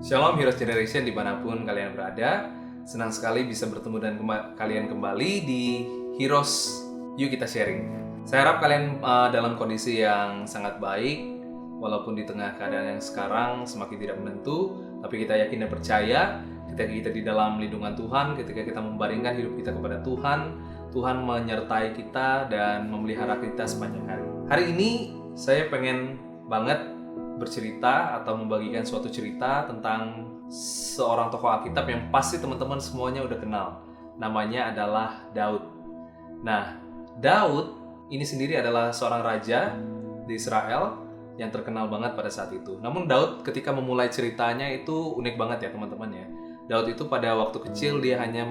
Shalom Heroes Generation dimanapun kalian berada. Senang sekali bisa bertemu dan kalian kembali di Heroes Yuk Kita Sharing. Saya harap kalian dalam kondisi yang sangat baik, walaupun di tengah keadaan yang sekarang semakin tidak menentu, tapi kita yakin dan percaya ketika kita di dalam lindungan Tuhan, ketika kita membaringkan hidup kita kepada Tuhan, Tuhan menyertai kita dan memelihara kita sepanjang hari. Hari ini saya pengen banget bercerita atau membagikan suatu cerita tentang seorang tokoh Alkitab yang pasti teman-teman semuanya udah kenal. Namanya adalah Daud. Nah, Daud ini sendiri adalah seorang raja di Israel yang terkenal banget pada saat itu. Namun Daud ketika memulai ceritanya itu unik banget ya teman-teman ya. Daud itu pada waktu kecil dia hanya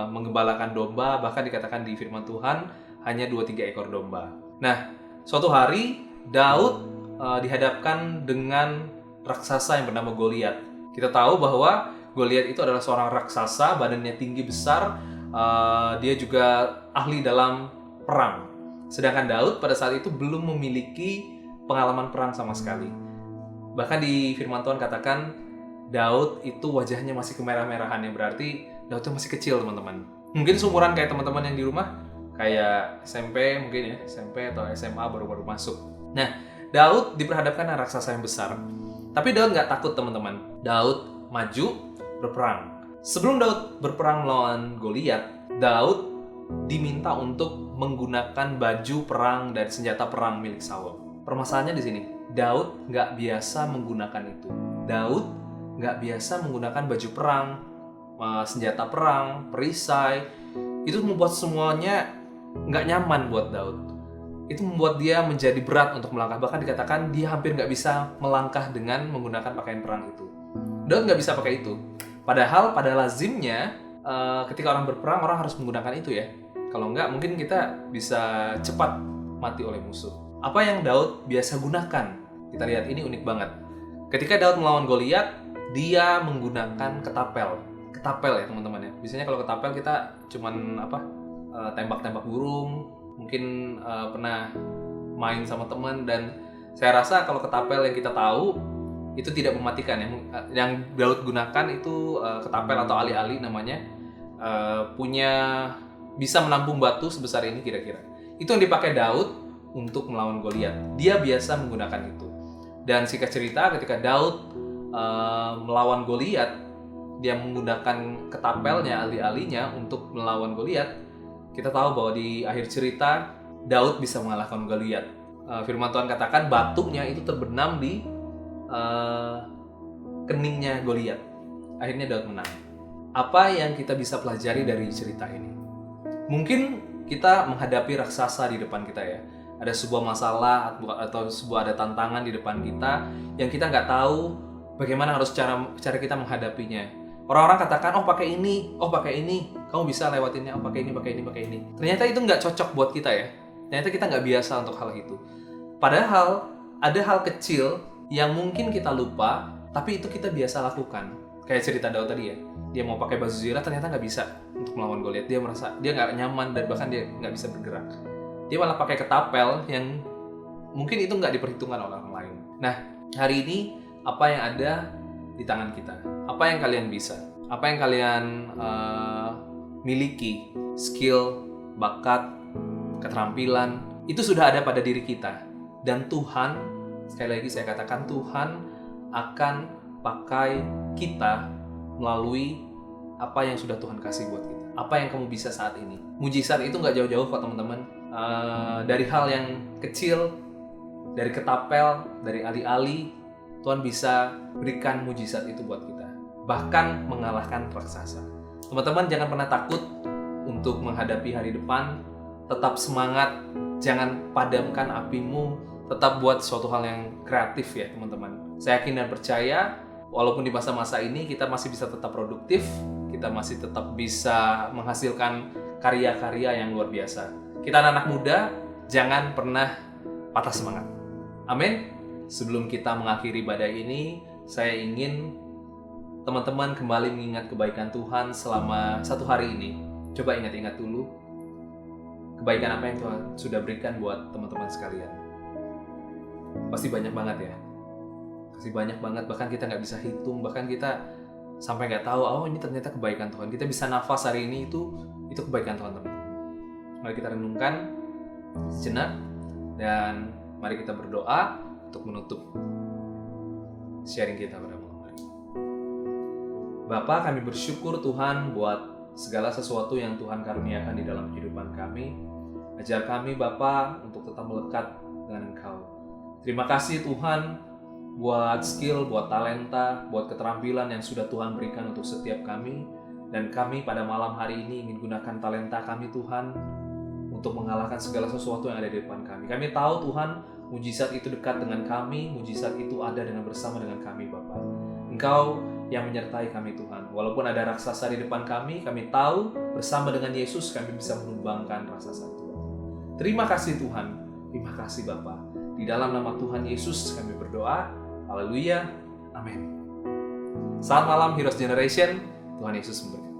menggembalakan domba, bahkan dikatakan di firman Tuhan hanya 2-3 ekor domba. Nah, suatu hari Daud dihadapkan dengan raksasa yang bernama Goliat. Kita tahu bahwa Goliat itu adalah seorang raksasa, badannya tinggi besar, dia juga ahli dalam perang. Sedangkan Daud pada saat itu belum memiliki pengalaman perang sama sekali. Bahkan di firman Tuhan katakan Daud itu wajahnya masih kemerah-merahan, yang berarti Daud itu masih kecil teman-teman. Mungkin seumuran kayak teman-teman yang di rumah, kayak SMP mungkin ya, SMP atau SMA baru-baru masuk. Nah, Daud diperhadapkan dengan raksasa yang besar. Tapi Daud nggak takut teman-teman. Daud maju berperang. Sebelum Daud berperang melawan Goliat, Daud diminta untuk menggunakan baju perang dan senjata perang milik Saul. Permasalahannya di sini, Daud nggak biasa menggunakan itu. Daud nggak biasa menggunakan baju perang, senjata perang, perisai. Itu membuat semuanya nggak nyaman buat Daud. Itu membuat dia menjadi berat untuk melangkah. Bahkan dikatakan dia hampir nggak bisa melangkah dengan menggunakan pakaian perang itu. Daud nggak bisa pakai itu. Padahal pada lazimnya ketika orang berperang, orang harus menggunakan itu ya. Kalau nggak, mungkin kita bisa cepat mati oleh musuh. Apa yang Daud biasa gunakan? Kita lihat, ini unik banget. Ketika Daud melawan Goliat, dia menggunakan ketapel. Ketapel ya teman-teman ya. Biasanya kalau ketapel kita cuman tembak-tembak burung. Mungkin pernah main sama teman, dan saya rasa kalau ketapel yang kita tahu itu tidak mematikan ya. Yang Daud gunakan itu ketapel atau ali-ali namanya, punya bisa menampung batu sebesar ini kira-kira. Itu yang dipakai Daud untuk melawan Goliat. Dia biasa menggunakan itu. Dan singkat cerita, ketika Daud melawan Goliat, dia menggunakan ketapelnya, ali-alinya untuk melawan Goliat. Kita tahu bahwa di akhir cerita Daud bisa mengalahkan Goliat. Firman Tuhan katakan batunya itu terbenam di keningnya Goliat. Akhirnya Daud menang. Apa yang kita bisa pelajari dari cerita ini? Mungkin kita menghadapi raksasa di depan kita ya. Ada sebuah masalah atau ada tantangan di depan kita yang kita nggak tahu bagaimana harus cara kita menghadapinya. Orang-orang katakan, oh pakai ini, kamu bisa lewatinnya, oh pakai ini. Ternyata itu nggak cocok buat kita ya. Ternyata kita nggak biasa untuk hal itu. Padahal ada hal kecil yang mungkin kita lupa, tapi itu kita biasa lakukan. Kayak cerita Daud tadi ya. Dia mau pakai baju zirah, ternyata nggak bisa untuk melawan Goliat. Dia merasa dia nggak nyaman dan bahkan dia nggak bisa bergerak. Dia malah pakai ketapel yang mungkin itu nggak diperhitungkan oleh orang lain. Nah, hari ini apa yang ada di tangan kita? Apa yang kalian bisa? Apa yang kalian miliki? Skill, bakat, keterampilan, itu sudah ada pada diri kita. Dan Tuhan, sekali lagi saya katakan, Tuhan akan pakai kita melalui apa yang sudah Tuhan kasih buat kita. Apa yang kamu bisa saat ini? Mujizat itu nggak jauh-jauh kok teman-teman. Dari hal yang kecil, dari ketapel, dari ali-ali, Tuhan bisa berikan mujizat itu buat kita. Bahkan mengalahkan raksasa. Teman-teman jangan pernah takut untuk menghadapi hari depan. Tetap semangat, jangan padamkan apimu. Tetap buat suatu hal yang kreatif ya teman-teman. Saya yakin dan percaya, walaupun di masa-masa ini kita masih bisa tetap produktif, kita masih tetap bisa menghasilkan karya-karya yang luar biasa. Kita anak-anak muda, jangan pernah patah semangat. Amin. Sebelum kita mengakhiri badai ini, saya ingin teman-teman kembali mengingat kebaikan Tuhan selama 1 hari ini. Coba ingat-ingat dulu kebaikan apa yang Tuhan sudah berikan buat teman-teman sekalian. Pasti banyak banget ya. Kasih banyak banget, bahkan kita nggak bisa hitung, bahkan kita sampai nggak tahu, oh ini ternyata kebaikan Tuhan. Kita bisa nafas hari ini itu kebaikan Tuhan, teman-teman. Mari kita renungkan sejenak dan mari kita berdoa untuk menutup sharing kita pada malam hari. Bapa, kami bersyukur Tuhan buat segala sesuatu yang Tuhan karuniakan di dalam kehidupan kami. Ajar kami Bapa untuk tetap melekat dengan Engkau. Terima kasih Tuhan buat skill, buat talenta, buat keterampilan yang sudah Tuhan berikan untuk setiap kami. Dan kami pada malam hari ini ingin gunakan talenta kami Tuhan untuk mengalahkan segala sesuatu yang ada di depan kami. Kami tahu Tuhan, mujizat itu dekat dengan kami, mujizat itu ada bersama dengan kami Bapa. Engkau yang menyertai kami Tuhan. Walaupun ada raksasa di depan kami tahu bersama dengan Yesus kami bisa menumbangkan raksasa itu. Terima kasih Tuhan, terima kasih Bapa. Di dalam nama Tuhan Yesus kami berdoa. Haleluya, amin. Selamat malam Heroes Generation, Tuhan Yesus memberkati.